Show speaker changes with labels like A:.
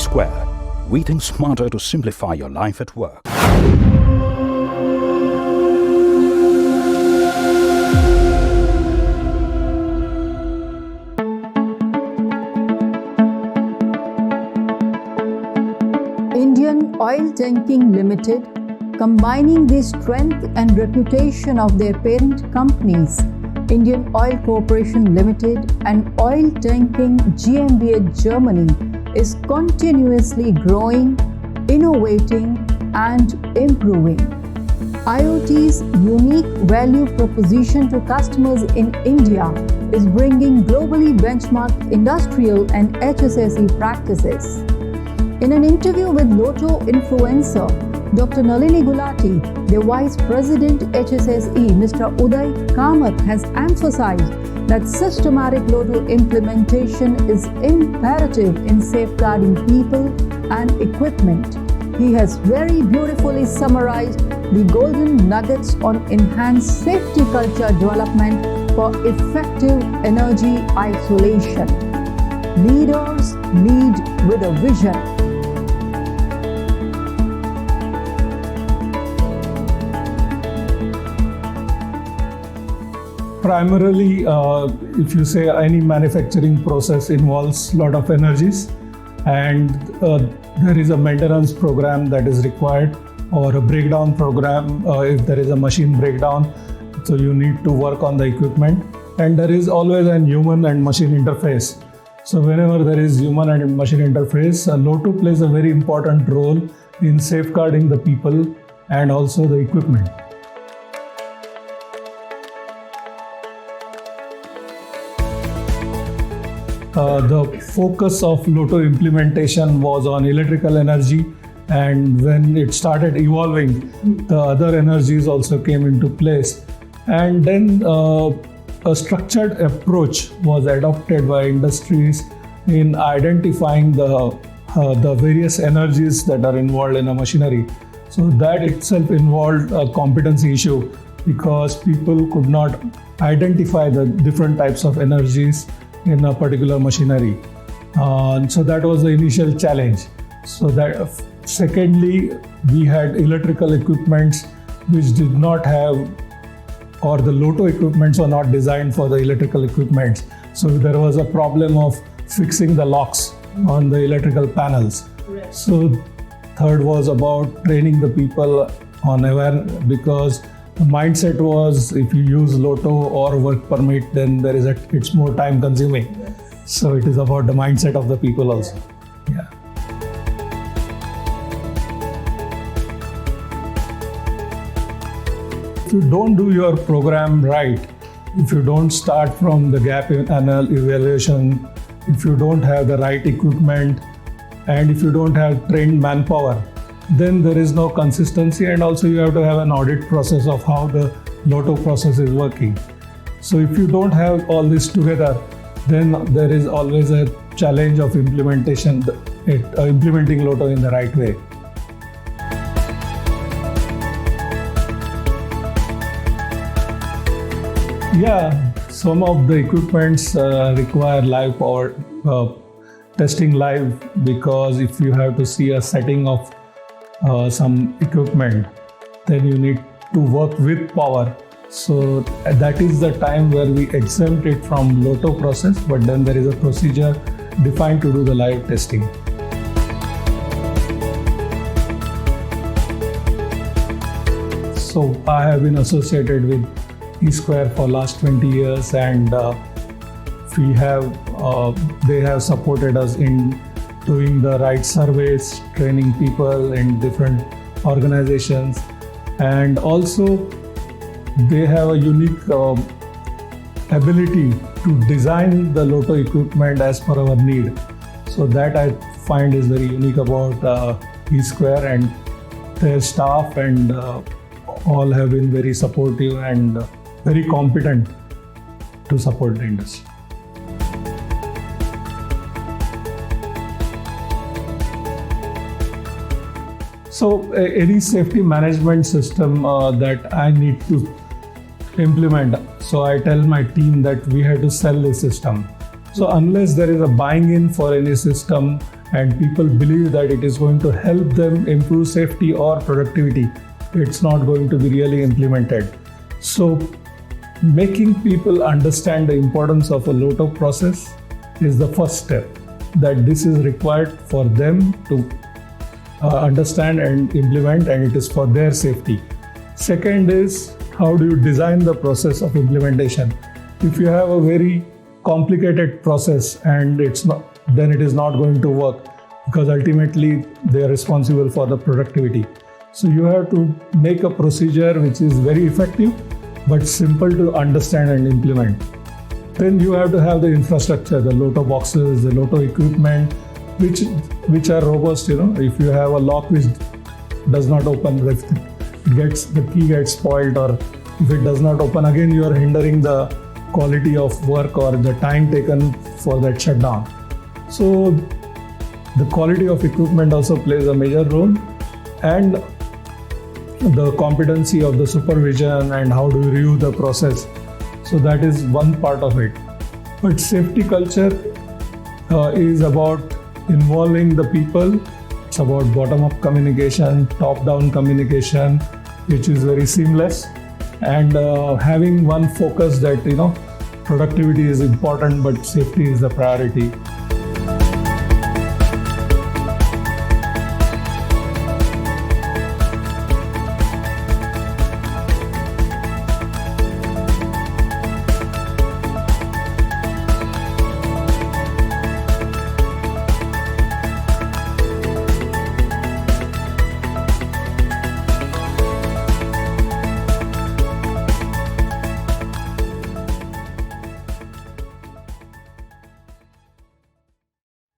A: Square. We think smarter to simplify your life at work.
B: Indian Oil Tanking Limited, combining the strength and reputation of their parent companies, Indian Oil Corporation Limited and Oil Tanking GmbH Germany, is continuously growing, innovating, and improving. IOT's unique value proposition to customers in India is bringing globally benchmarked industrial and HSSE practices. In an interview with Lotto influencer Dr. Nalini Gulati, the Vice President HSSE, Mr. Uday Kamath, has emphasized that systematic Lotto implementation is imperative in safeguarding people and equipment. He has very beautifully summarized the golden nuggets on enhanced safety culture development for effective energy isolation. Leaders lead with a vision.
C: Primarily, if you say any manufacturing process involves a lot of energies, and there is a maintenance program that is required, or a breakdown program if there is a machine breakdown, so you need to work on the equipment, and there is always a human and machine interface. So whenever there is human and machine interface, Lotto plays a very important role in safeguarding the people and also the equipment. The focus of Lotto implementation was on electrical energy, and when it started evolving, the other energies also came into place. And then a structured approach was adopted by industries in identifying the various energies that are involved in a machinery. So that itself involved a competency issue, because people could not identify the different types of energies in a particular machinery. So that was the initial challenge. So that secondly, we had electrical equipments which did not have, or the Lotto equipments were not designed for the electrical equipments. So there was a problem of fixing the locks on the electrical panels. Right. So third was about training the people on awareness, because the mindset was if you use Lotto or work permit, then it's more time consuming. Yes. So it is about the mindset of the people also. Yeah. If you don't do your program right, if you don't start from the gap evaluation, if you don't have the right equipment, and if you don't have trained manpower, then there is no consistency, and also you have to have an audit process of how the Lotto process is working. So if you don't have all this together, then there is always a challenge of implementing Lotto in the right way. Yeah, some of the equipments require live power testing live, because if you have to see a setting of some equipment, then you need to work with power. So that is the time where we exempt it from Lotto process, but then there is a procedure defined to do the live testing. So I have been associated with E-Square for last 20 years, and they have supported us in doing the right surveys, training people in different organizations, and also they have a unique ability to design the Lotto equipment as per our need. So that I find is very unique about E-Square, and their staff and all have been very supportive and very competent to support the industry. So any safety management system that I need to implement, so I tell my team that we have to sell the system. So unless there is a buying in for any system, and people believe that it is going to help them improve safety or productivity, it's not going to be really implemented. So making people understand the importance of a LOTO process is the first step, that this is required for them to understand and implement, and it is for their safety. Second is, how do you design the process of implementation? If you have a very complicated process and then it is not going to work, because ultimately they are responsible for the productivity. So you have to make a procedure which is very effective but simple to understand and implement. Then you have to have the infrastructure, the LOTO boxes, the LOTO equipment, which are robust. If you have a lock which does not open, if the key gets spoiled, or if it does not open, again you are hindering the quality of work or the time taken for that shutdown. So the quality of equipment also plays a major role, and the competency of the supervision and how do you review the process. So that is one part of it. But safety culture is about involving the people. It's about bottom-up communication, top-down communication, which is very seamless, and having one focus that productivity is important but safety is the priority.